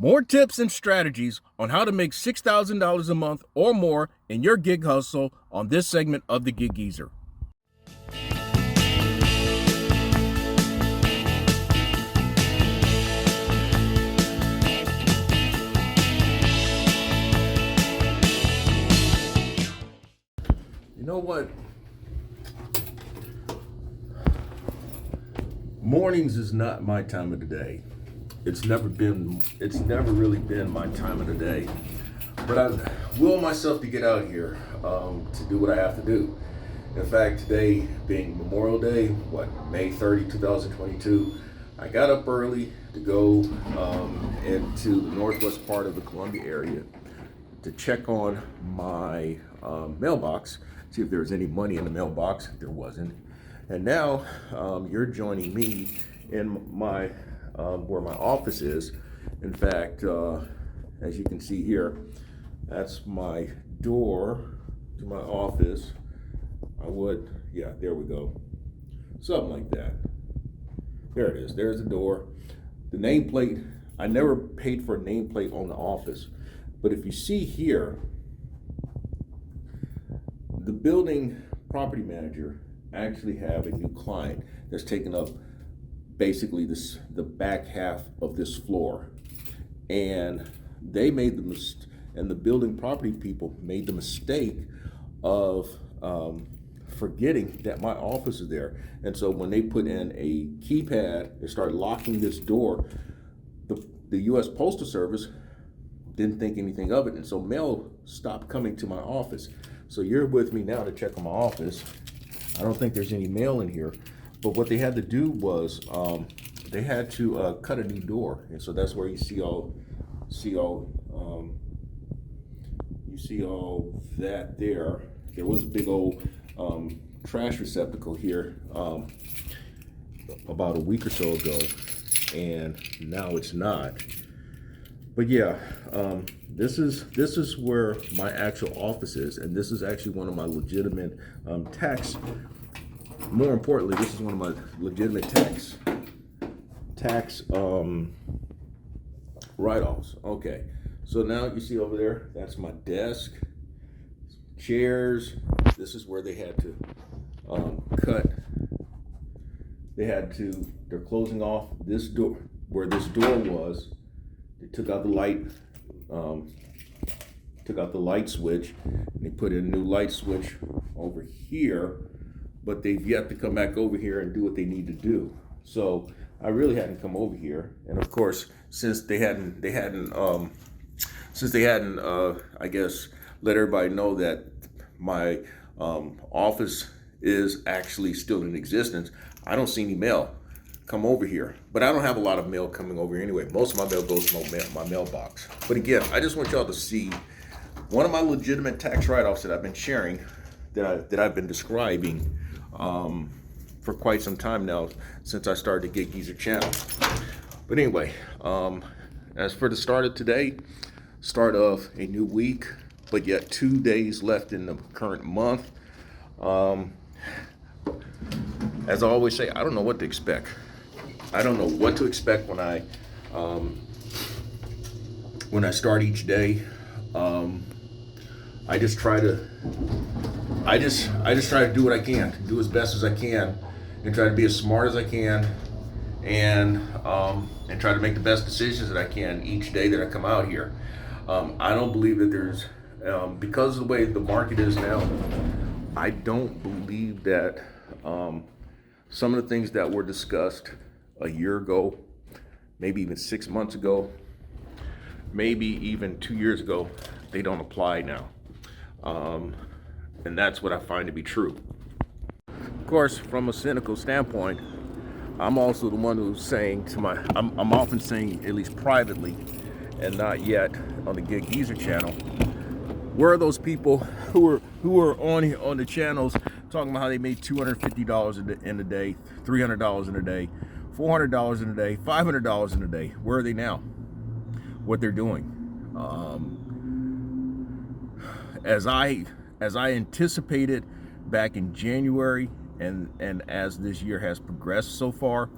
More tips and strategies on how to make $6,000 a month or more in your gig hustle on this segment of the Gig Geezer. You know what? Mornings is not my time of the day. It's never really been my time of the day. But I will myself to get out here to do what I have to do. In fact, today being Memorial Day, May 30, 2022, I got up early to go into the northwest part of the Columbia area to check on my mailbox, see if there was any money in the mailbox. There wasn't. And now you're joining me in my where my office is. In fact, as you can see here, that's my door to my office. There we go. Something like that. There it is. There's the door. The nameplate, I never paid for a nameplate on the office. But if you see here, the building property manager actually have a new client that's taken up basically the back half of this floor, and they made the building property people made the mistake of forgetting that my office is there. And so when they put in a keypad and started locking this door, the U.S. Postal Service didn't think anything of it, and so mail stopped coming to my office. So you're with me now to check on my office. I don't think there's any mail in here, but what they had to do was they had to cut a new door, and so that's where you see all that there. There was a big old trash receptacle here about a week or so ago, and now it's not. But yeah, this is where my actual office is, and this is actually one of my legitimate tax. More importantly, this is one of my legitimate tax write-offs. Okay, so now you see over there, that's my desk, chairs. This is where they had to cut. They're closing off this door, where this door was. They took out the light switch, and they put in a new light switch over here, but they've yet to come back over here and do what they need to do. So I really hadn't come over here, and of course, since they hadn't, I guess, let everybody know that my office is actually still in existence, I don't see any mail come over here. But I don't have a lot of mail coming over here anyway. Most of my mail goes to my mailbox. But again, I just want y'all to see one of my legitimate tax write-offs that I've been sharing, that I've been describing for quite some time now, since I started the Gig Geezer channel. But anyway, as for the start of today, start of a new week, but yet 2 days left in the current month. As I always say, I don't know what to expect. I don't know what to expect when I start each day. I just try to do what I can, do as best as I can, and try to be as smart as I can, and try to make the best decisions that I can each day that I come out here. I don't believe that there's because of the way the market is now, I don't believe that some of the things that were discussed a year ago, maybe even 6 months ago, maybe even 2 years ago, they don't apply now. And that's what I find to be true. Of course, from a cynical standpoint, I'm also the one who's saying I'm often saying, at least privately, and not yet on the Gig Geezer channel, where are those people who are on the channels talking about how they made $250 in a day, $300 in a day, $400 in a day, $500 in a day? Where are they now? What they're doing? As I anticipated back in January, and as this year has progressed so far,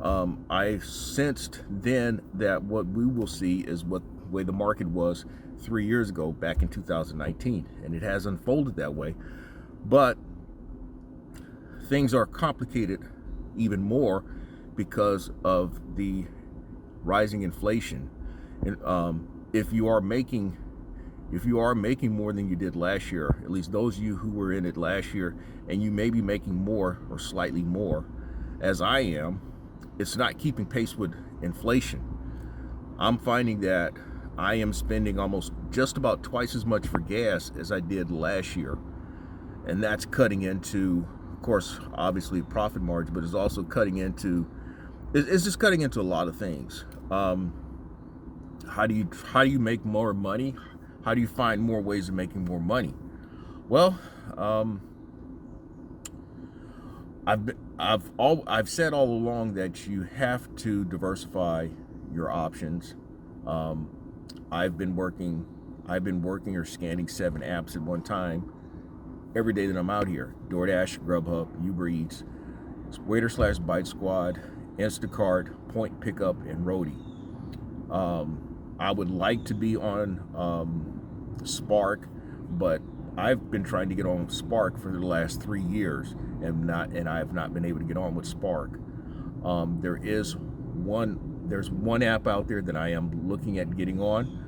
I sensed then that what we will see is what way the market was 3 years ago, back in 2019, and it has unfolded that way. But things are complicated even more because of the rising inflation. And if you are making more than you did last year, at least those of you who were in it last year, and you may be making more or slightly more, as I am, it's not keeping pace with inflation. I'm finding that I am spending almost just about twice as much for gas as I did last year. And that's cutting into, of course, obviously profit margin, but it's also cutting into, it's just cutting into a lot of things. How do you make more money? How do you find more ways of making more money? Well, I've said all along that you have to diversify your options. I've been working or scanning 7 apps at one time every day that I'm out here: DoorDash, Grubhub, Uber Eats, Waiter/Bite Squad, Instacart, Point Pickup, and Roadie. I would like to be on Spark, but I've been trying to get on Spark for the last 3 years, and I have not been able to get on with Spark. There's one app out there that I am looking at getting on.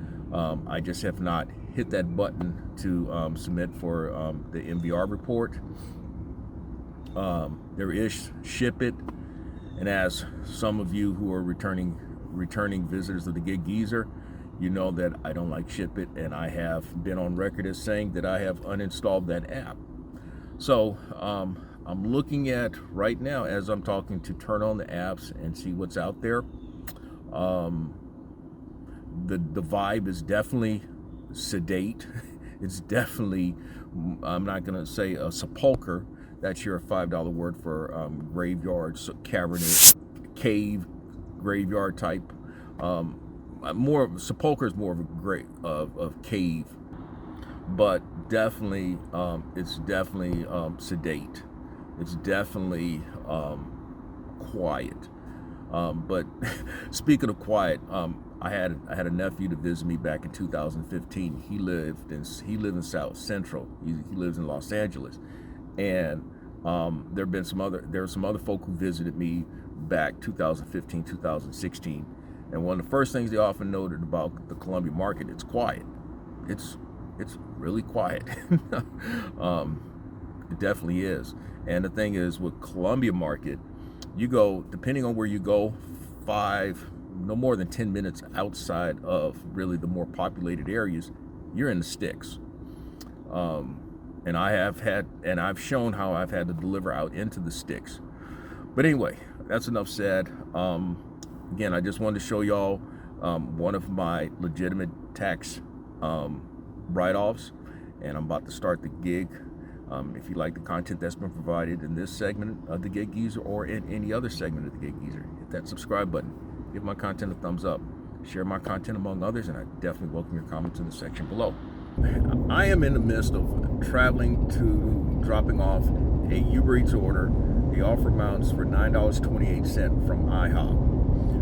I just have not hit that button to submit for the MVR report. There is Ship It, and as some of you who are returning visitors of the Gig Geezer, you know that I don't like Ship It, and I have been on record as saying that I have uninstalled that app. So I'm looking at right now, as I'm talking, to turn on the apps and see what's out there. The vibe is definitely sedate. It's definitely, I'm not going to say a sepulcher. That's your $5 word for graveyard, cavernous, cave, graveyard type. More sepulcher is more of a of cave, but definitely it's definitely sedate. It's definitely quiet. But speaking of quiet, I had a nephew to visit me back in 2015. He lived in South Central. He lives in Los Angeles, and there were some other folk who visited me back 2015, 2016. And one of the first things they often noted about the Columbia market, it's quiet. It's really quiet. It definitely is. And the thing is, with Columbia market, you go, depending on where you go, no more than 10 minutes outside of really the more populated areas, you're in the sticks. And I've shown how I've had to deliver out into the sticks. But anyway, that's enough said. Again, I just wanted to show y'all one of my legitimate tax write-offs, and I'm about to start the gig. If you like the content that's been provided in this segment of the Gig Geezer or in any other segment of the Gig Geezer, hit that subscribe button. Give my content a thumbs up. Share my content among others, and I definitely welcome your comments in the section below. I am in the midst of traveling to dropping off a Uber Eats order. The offer amounts for $9.28 from IHOP.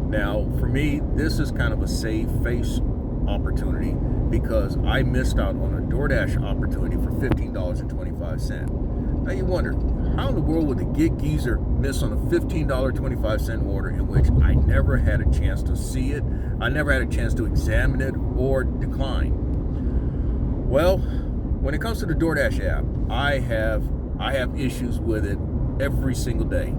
Now, for me, this is kind of a save face opportunity because I missed out on a DoorDash opportunity for $15.25. Now you wonder, how in the world would the Gig Geezer miss on a $15.25 order in which I never had a chance to see it, I never had a chance to examine it or decline? Well, when it comes to the DoorDash app, I have issues with it every single day.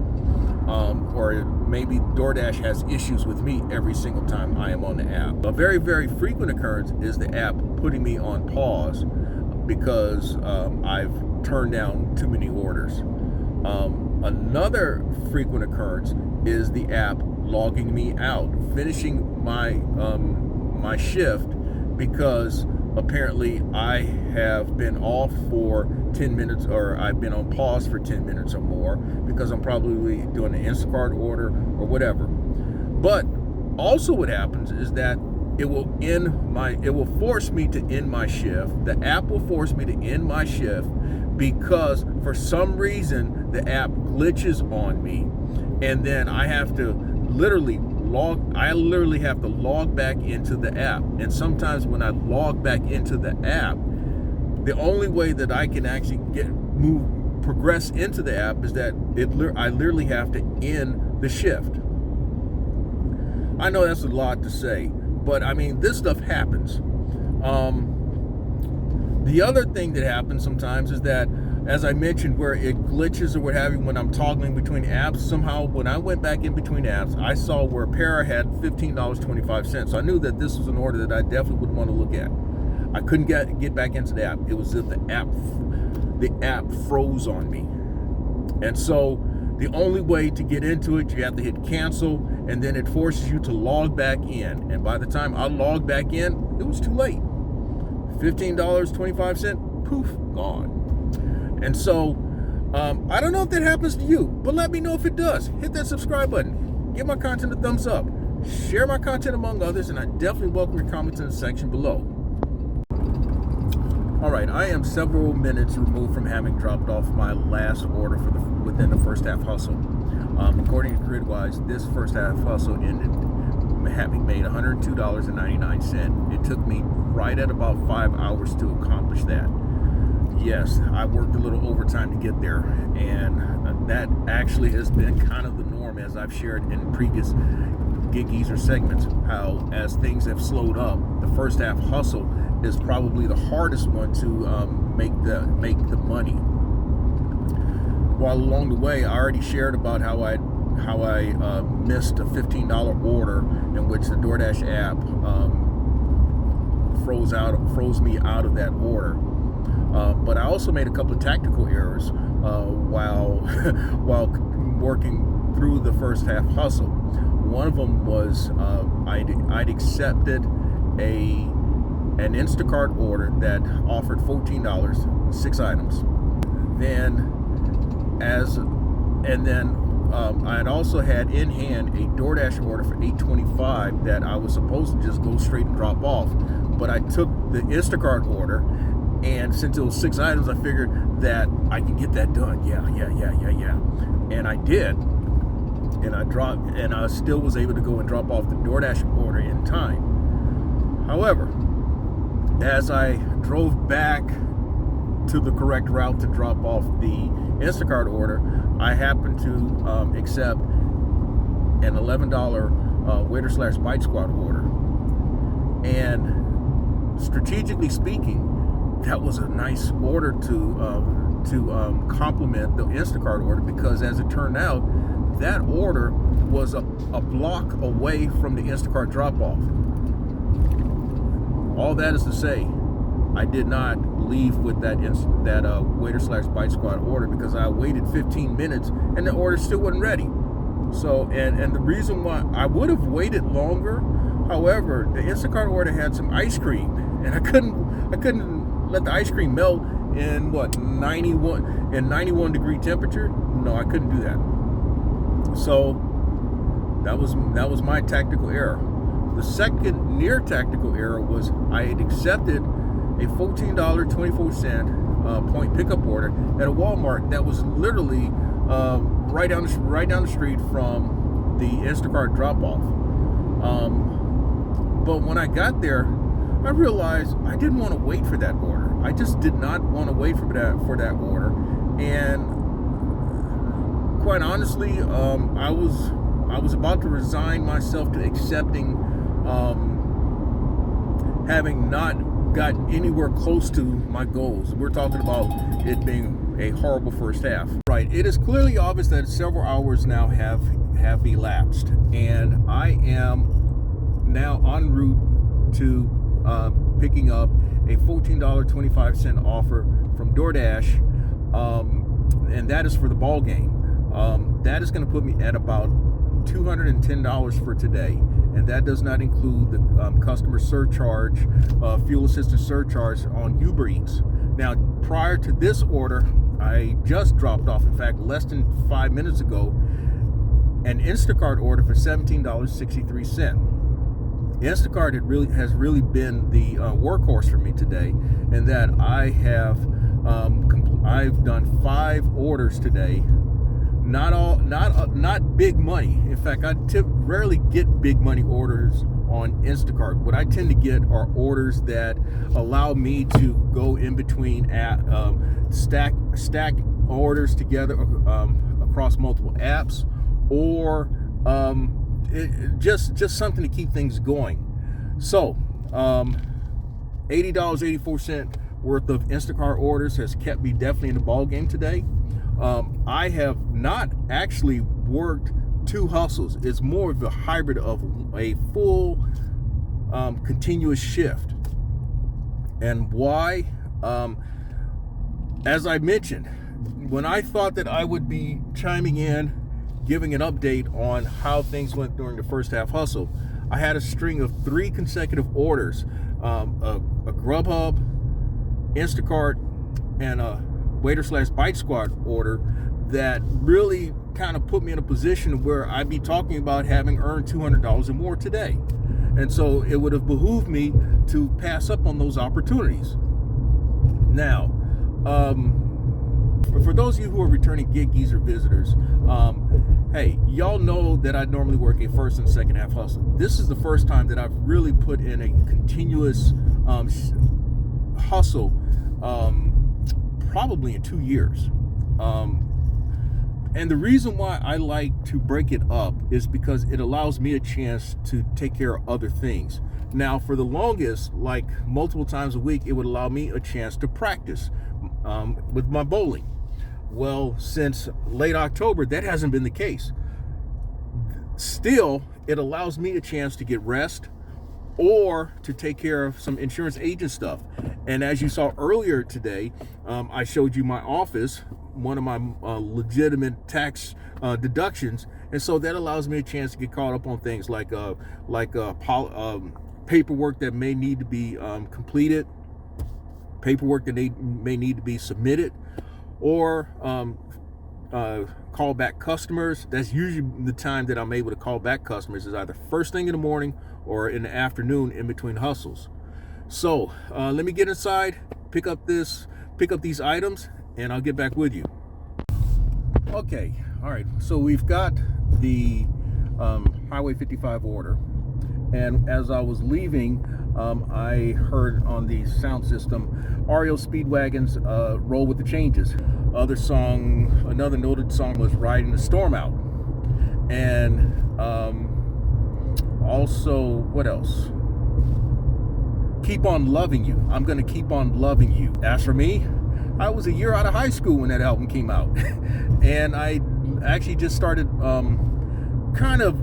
Or maybe DoorDash has issues with me every single time I am on the app. A very, very frequent occurrence is the app putting me on pause because I've turned down too many orders. Another frequent occurrence is the app logging me out, finishing my shift, because apparently I have been off for 10 minutes, or I've been on pause for 10 minutes or more because I'm probably doing an Instacart order or whatever. But also what happens is that it will force me to end my shift. The app will force me to end my shift because for some reason the app glitches on me, and then I have to I literally have to log back into the app. And sometimes when I log back into the app, the only way that I can actually progress into the app is that I literally have to end the shift. I know that's a lot to say, but I mean, this stuff happens. The other thing that happens sometimes is that, as I mentioned, where it glitches or what have you when I'm toggling between apps, somehow when I went back in between apps, I saw where Para had $15.25. So I knew that this was an order that I definitely would want to look at. I couldn't get back into the app. It was as if the app froze on me. And so the only way to get into it, you have to hit cancel, and then it forces you to log back in. And by the time I logged back in, it was too late. $15.25, poof, gone. And so, I don't know if that happens to you, but let me know if it does. Hit that subscribe button. Give my content a thumbs up. Share my content among others, and I definitely welcome your comments in the section below. All right, I am several minutes removed from having dropped off my last order within the first half hustle. According to GridWise, this first half hustle ended having made $102.99. It took me right at about 5 hours to accomplish that. Yes, I worked a little overtime to get there, and that actually has been kind of the norm, as I've shared in previous Gig Geezer segments, how as things have slowed up, the first half hustle is probably the hardest one to make the money. While along the way, I already shared about how I missed a $15 order in which the DoorDash app froze me out of that order. But I also made a couple of tactical errors while working through the first half hustle. One of them was I'd accepted an Instacart order that offered $14, 6 items. I had also had in hand a DoorDash order for $8.25 that I was supposed to just go straight and drop off. But I took the Instacart order, and since it was 6 items, I figured that I could get that done. Yeah. And I did. And I still was able to go and drop off the DoorDash order in time. However, as I drove back to the correct route to drop off the Instacart order, I happened to accept an $11 Waiter/Bite Squad order. And strategically speaking, that was a nice order to complement the Instacart order, because as it turned out, that order was a block away from the Instacart drop-off. All that is to say, I did not leave with that Waiter/Bite Squad order, because I waited 15 minutes and the order still wasn't ready. So, and the reason why I would have waited longer, however, the Instacart order had some ice cream, and I couldn't let the ice cream melt in 91 degree temperature. No, I couldn't do that. So that was my tactical error. The second near tactical error was I had accepted a $14.24 point pickup order at a Walmart that was literally right down the street from the Instacart drop-off. But when I got there, I realized I didn't want to wait for that order. I just did not want to wait for that order. And quite honestly, I was about to resign myself to accepting having not gotten anywhere close to my goals. We're talking about it being a horrible first half. Right. It is clearly obvious that several hours now have elapsed, and I am now en route to picking up a $14.25 offer from DoorDash, and that is for the ball game. That is going to put me at about $210 for today, and that does not include the customer surcharge, fuel assistance surcharge on Uber Eats. Now, prior to this order, I just dropped off, in fact, less than 5 minutes ago, an Instacart order for $17.63. Instacart has really been the workhorse for me today, in that I've done 5 orders today not big money. In fact, I rarely get big money orders on Instacart. What I tend to get are orders that allow me to go in between stack orders together across multiple apps, or just something to keep things going. So $80.84 worth of Instacart orders has kept me definitely in the ball game today. I have not actually worked two hustles. It's more of a hybrid of a full continuous shift. And why? As I mentioned, when I thought that I would be chiming in, giving an update on how things went during the first half hustle, I had a string of 3 consecutive orders, a Grubhub, Instacart, and a Waiter/Bite Squad order that really kind of put me in a position where I'd be talking about having earned $200 or more today. And so it would have behooved me to pass up on those opportunities. Now, for those of you who are returning Gig Geezer visitors, hey, y'all know that I normally work a first and second half hustle. This is the first time that I've really put in a continuous hustle, probably in 2 years. And the reason why I like to break it up is because it allows me a chance to take care of other things. Now, for the longest, like multiple times a week, it would allow me a chance to practice with my bowling. Well, since late October, that hasn't been the case. Still, it allows me a chance to get rest or to take care of some insurance agent stuff. And as you saw earlier today, I showed you my office, one of my legitimate tax deductions, and so that allows me a chance to get caught up on things like paperwork that may need to be completed, paperwork that may need to be submitted, or call back customers. That's usually the time that I'm able to call back customers, is either first thing in the morning or in the afternoon in between hustles. So let me get inside, pick up these items, and I'll get back with you. Okay, all right, so we've got the Highway 55 order, and as I was leaving, I heard on the sound system REO Speedwagon's Roll with the Changes. Another noted song was Riding the Storm Out. And also, what else? Keep on Loving You. I'm gonna keep on loving you. As for me, I was a year out of high school when that album came out. And I actually just started kind of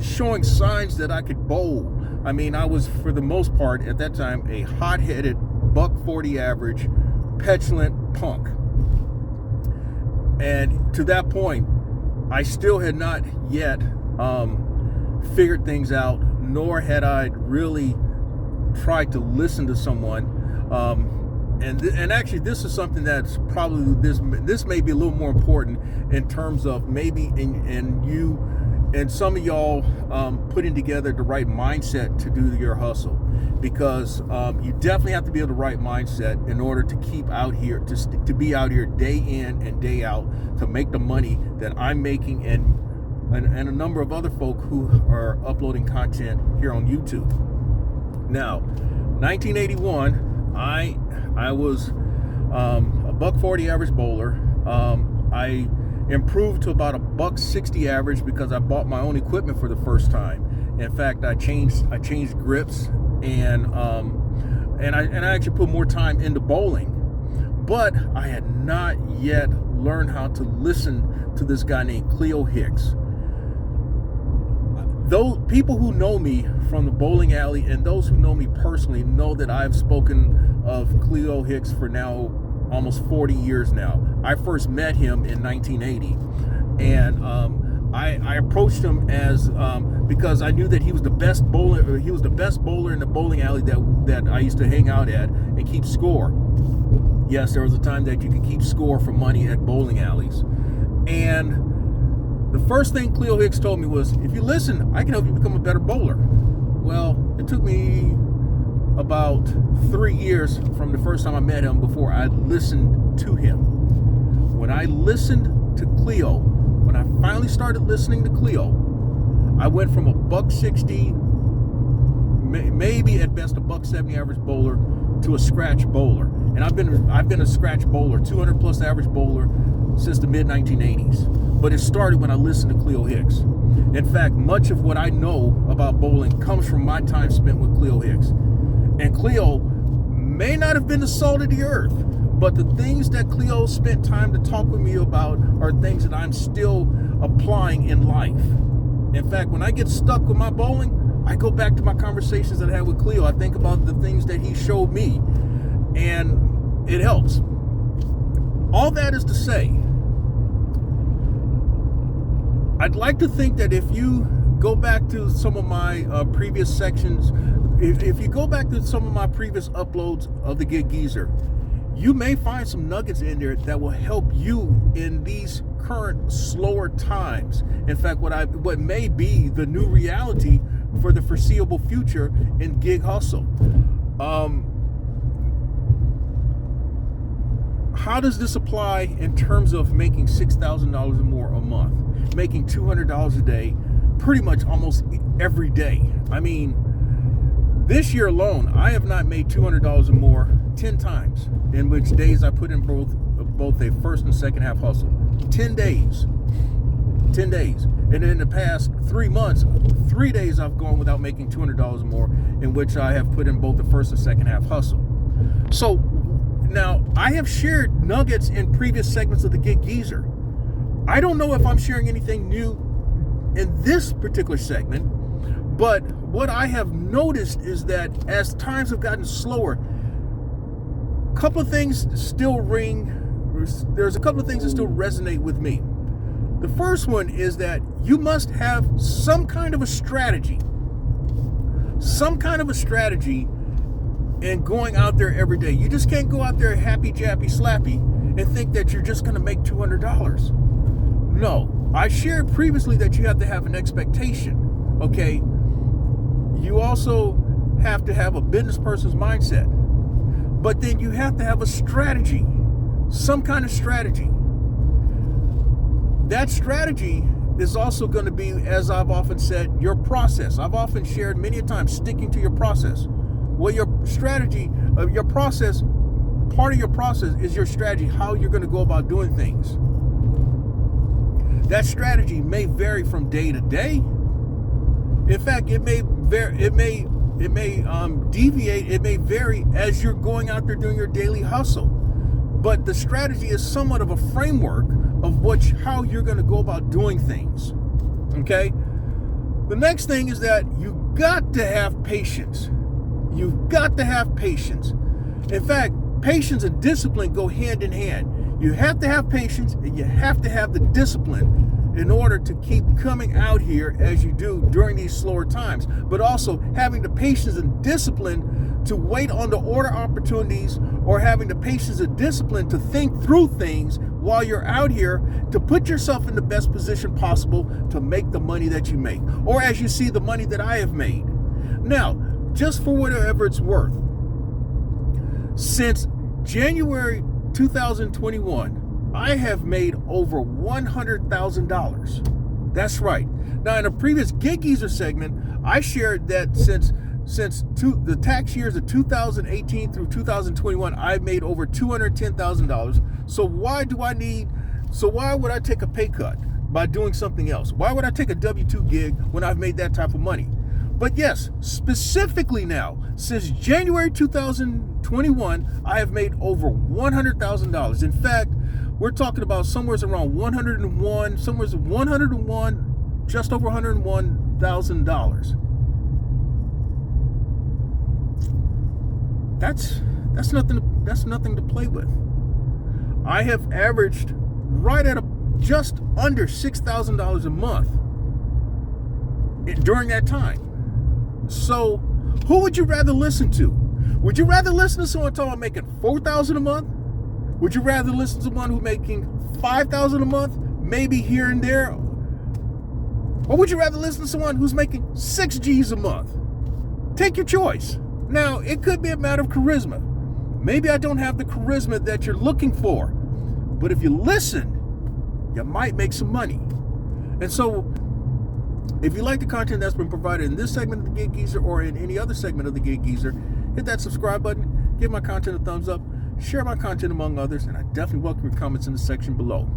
showing signs that I could bowl. I mean, I was, for the most part, at that time, a hot-headed, $140 average, petulant punk. And to that point, I still had not yet figured things out, nor had I really tried to listen to someone. And actually, this is something that's probably, this may be a little more important in terms of maybe in you and some of y'all putting together the right mindset to do your hustle, because you definitely have to be in the right mindset in order to keep out here, to be out here day in and day out, to make the money that I'm making and a number of other folk who are uploading content here on YouTube. Now, 1981, I was a $140 average bowler. I improved to about a $160 average because I bought my own equipment for the first time. In fact, I changed grips and I actually put more time into bowling. But I had not yet learned how to listen to this guy named Cleo Hicks. Those people who know me from the bowling alley and those who know me personally know that I've spoken of Cleo Hicks for now almost 40 years now. I first met him in 1980, and I approached him as because I knew that he was the best bowler. He was the best bowler in the bowling alley that I used to hang out at and keep score. Yes, there was a time that you could keep score for money at bowling alleys, and the first thing Cleo Hicks told me was, if you listen, I can help you become a better bowler. Well, it took me about 3 years from the first time I met him before I listened to him. When I listened to Cleo, when I finally started listening to Cleo, I went from a $160, maybe at best a $170 average bowler, to a scratch bowler. And I've been a scratch bowler, 200 plus average bowler since the mid 1980s. But it started when I listened to Cleo Hicks. In fact, much of what I know about bowling comes from my time spent with Cleo Hicks. And Cleo may not have been the salt of the earth, but the things that Cleo spent time to talk with me about are things that I'm still applying in life. In fact, when I get stuck with my bowling, I go back to my conversations that I had with Cleo. I think about the things that he showed me, and it helps. All that is to say, I'd like to think that if you go back to some of my previous sections, if you go back to some of my previous uploads of the Gig Geezer, you may find some nuggets in there that will help you in these current slower times. In fact, what may be the new reality for the foreseeable future in gig hustle. How does this apply in terms of making $6,000 or more a month, making $200 a day, pretty much almost every day? I mean, this year alone, I have not made $200 or more 10 times, in which days I put in both a first and second half hustle. 10 days. And in the past 3 months, 3 days I've gone without making $200 or more, in which I have put in both the first and second half hustle. So now I have shared nuggets in previous segments of the Gig Geezer. I don't know if I'm sharing anything new in this particular segment, but what I have noticed is that as times have gotten slower, a couple of things still there's a couple of things that still resonate with me. The first one is that you must have some kind of a strategy in going out there every day. You just can't go out there happy, jappy, slappy and think that you're just going to make $200. No, I shared previously that you have to have an expectation, okay? You also have to have a business person's mindset, but then you have to have a strategy, some kind of strategy. That strategy is also going to be, as I've often said, your process. I've often shared many a time, sticking to your process. Well, your strategy, your process, part of your process is your strategy, how you're going to go about doing things. That strategy may vary from day to day. In fact, it may deviate, it may vary as you're going out there doing your daily hustle. But the strategy is somewhat of a framework of how you're going to go about doing things. Okay? The next thing is that you got to have patience. You've got to have patience. In fact, patience and discipline go hand in hand. You have to have patience and you have to have the discipline in order to keep coming out here as you do during these slower times, but also having the patience and discipline to wait on the order opportunities, or having the patience and discipline to think through things while you're out here to put yourself in the best position possible to make the money that you make, or as you see the money that I have made. Now, just for whatever it's worth, since January 2021, I have made over $100,000. That's right. Now, in a previous Gig Geezer segment, I shared that since the tax years of 2018 through 2021, I've made over $210,000. So why would I take a pay cut by doing something else? Why would I take a W-2 gig when I've made that type of money? But yes, specifically now, since January 2021, I have made over $100,000. In fact, we're talking about somewhere around 101, just over $101,000. That's nothing to play with. I have averaged right at just under $6,000 a month during that time. So, who would you rather listen to? Would you rather listen to someone talking about making $4,000 a month? Would you rather listen to someone who's making $5,000 a month, maybe here and there? Or would you rather listen to someone who's making 6 G's a month? Take your choice. Now, it could be a matter of charisma. Maybe I don't have the charisma that you're looking for. But if you listen you might make some money. And so, if you like the content that's been provided in this segment of the Gig Geezer or in any other segment of the Gig Geezer, hit that subscribe button, give my content a thumbs up, share my content among others, and I definitely welcome your comments in the section below.